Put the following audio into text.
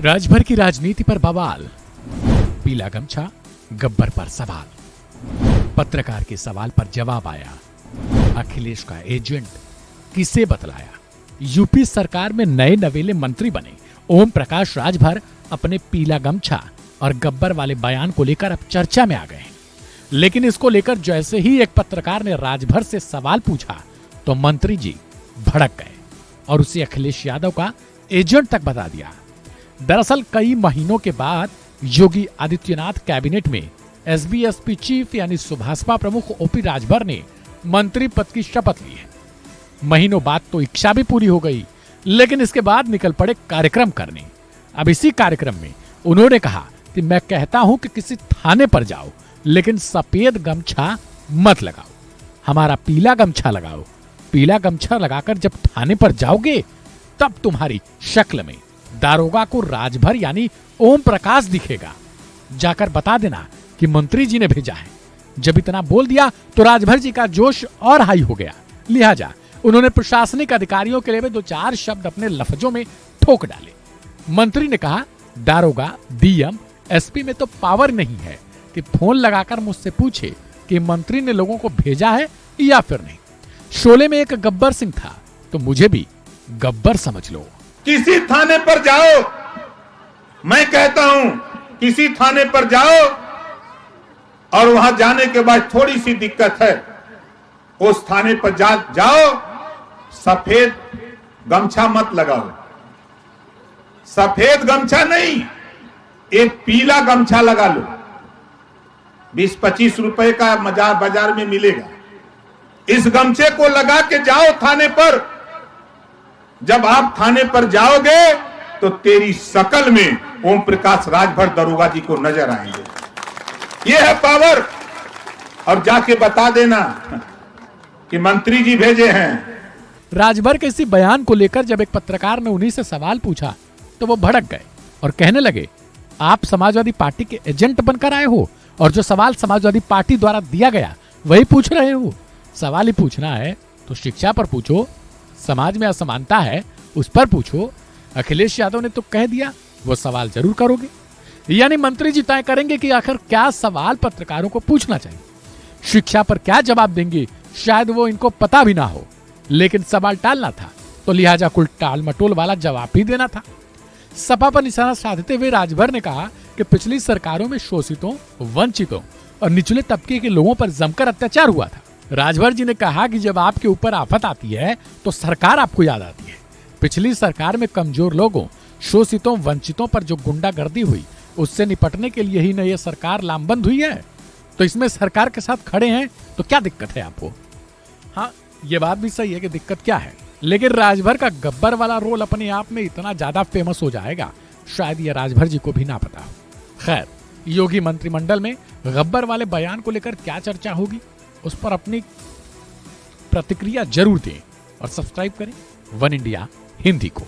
राजभर की राजनीति पर बवाल, पीला गमछा गब्बर पर सवाल। पत्रकार के सवाल पर जवाब आया, अखिलेश का एजेंट किसे बतलाया। यूपी सरकार में नए नवेले मंत्री बने ओम प्रकाश राजभर अपने पीला गमछा और गब्बर वाले बयान को लेकर अब चर्चा में आ गए हैं। लेकिन इसको लेकर जैसे ही एक पत्रकार ने राजभर से सवाल पूछा तो मंत्री जी भड़क गए और उसे अखिलेश यादव का एजेंट तक बता दिया। दरअसल कई महीनों के बाद योगी आदित्यनाथ कैबिनेट में एसबी-एसपी चीफ यानी सुभाषपा प्रमुख ओपी राजभर ने मंत्री पद की शपथ ली है। महीनों बाद तो इच्छा भी पूरी हो गई, लेकिन इसके बाद निकल पड़े कार्यक्रम करने। अब इसी कार्यक्रम में उन्होंने कहा कि मैं कहता हूं कि किसी थाने पर जाओ, लेकिन सफेद गमछा मत लगाओ, हमारा पीला गमछा लगाओ। पीला गमछा लगाकर जब थाने पर जाओगे तब तुम्हारी शक्ल में दारोगा को राजभर यानी ओम प्रकाश दिखेगा। जाकर बता देना कि मंत्री जी ने भेजा है। जब इतना बोल दिया तो राजभर जी का जोश और हाई हो गया। लिहाजा उन्होंने प्रशासनिक अधिकारियों के लिए भी दो चार शब्द अपने लफ्जों में ठोक डाले। मंत्री ने कहा, दारोगा, डीएम, एसपी में तो पावर नहीं है कि फोन लगाकर मुझसे पूछे कि मंत्री ने लोगों को भेजा है या फिर नहीं। शोले में एक गब्बर सिंह था तो मुझे भी गब्बर समझ लो। किसी थाने पर जाओ, मैं कहता हूं किसी थाने पर जाओ और वहां जाने के बाद थोड़ी सी दिक्कत है, उस थाने पर जाओ, सफेद गमछा मत लगाओ। सफेद गमछा नहीं, एक पीला गमछा लगा लो। 20-25 रुपए का बाजार में मिलेगा। इस गमछे को लगा के जाओ थाने पर। जब आप थाने पर जाओगे तो तेरी शकल में ओम प्रकाश राजभर दरोगा जी को नजर आएंगे। यह है पावर। और जाके बता देना कि मंत्री जी भेजे हैं। राजभर के इसी बयान को लेकर जब एक पत्रकार ने उन्हीं से सवाल पूछा तो वो भड़क गए और कहने लगे, आप समाजवादी पार्टी के एजेंट बनकर आए हो और जो सवाल समाजवादी पार्टी द्वारा दिया गया वही पूछ रहे हो। सवाल ही पूछना है तो शिक्षा पर पूछो, समाज में असमानता है उस पर पूछो। अखिलेश यादव ने तो कह दिया वो सवाल जरूर करोगे। यानी मंत्री जी तय करेंगे कि आखिर क्या सवाल पत्रकारों को पूछना चाहिए, शिक्षा पर क्या जवाब देंगे, शायद वो इनको पता भी ना हो। लेकिन सवाल टालना था तो लिहाजा कुल टाल मटोल वाला जवाब ही देना था। सपा पर निशाना साधते हुए राजभर ने कहा कि पिछली सरकारों में शोषितों, वंचितों और निचले तबके के लोगों पर जमकर अत्याचार हुआ था। राजभर जी ने कहा कि जब आपके ऊपर आफत आती है तो सरकार आपको याद आती है। पिछली सरकार में कमजोर लोगों, शोषितों, वंचितों पर जो गुंडागर्दी हुई उससे निपटने के लिए ही न ये सरकार लामबंद हुई है। तो इसमें सरकार के साथ खड़े हैं तो क्या दिक्कत है आपको? हाँ, ये बात भी सही है कि दिक्कत क्या है, लेकिन राजभर का गब्बर वाला रोल अपने आप में इतना ज्यादा फेमस हो जाएगा, शायद ये राजभर जी को भी ना पता हो। खैर, योगी मंत्रिमंडल में गब्बर वाले बयान को लेकर क्या चर्चा होगी उस पर अपनी प्रतिक्रिया जरूर दें और सब्सक्राइब करें वन इंडिया हिंदी को।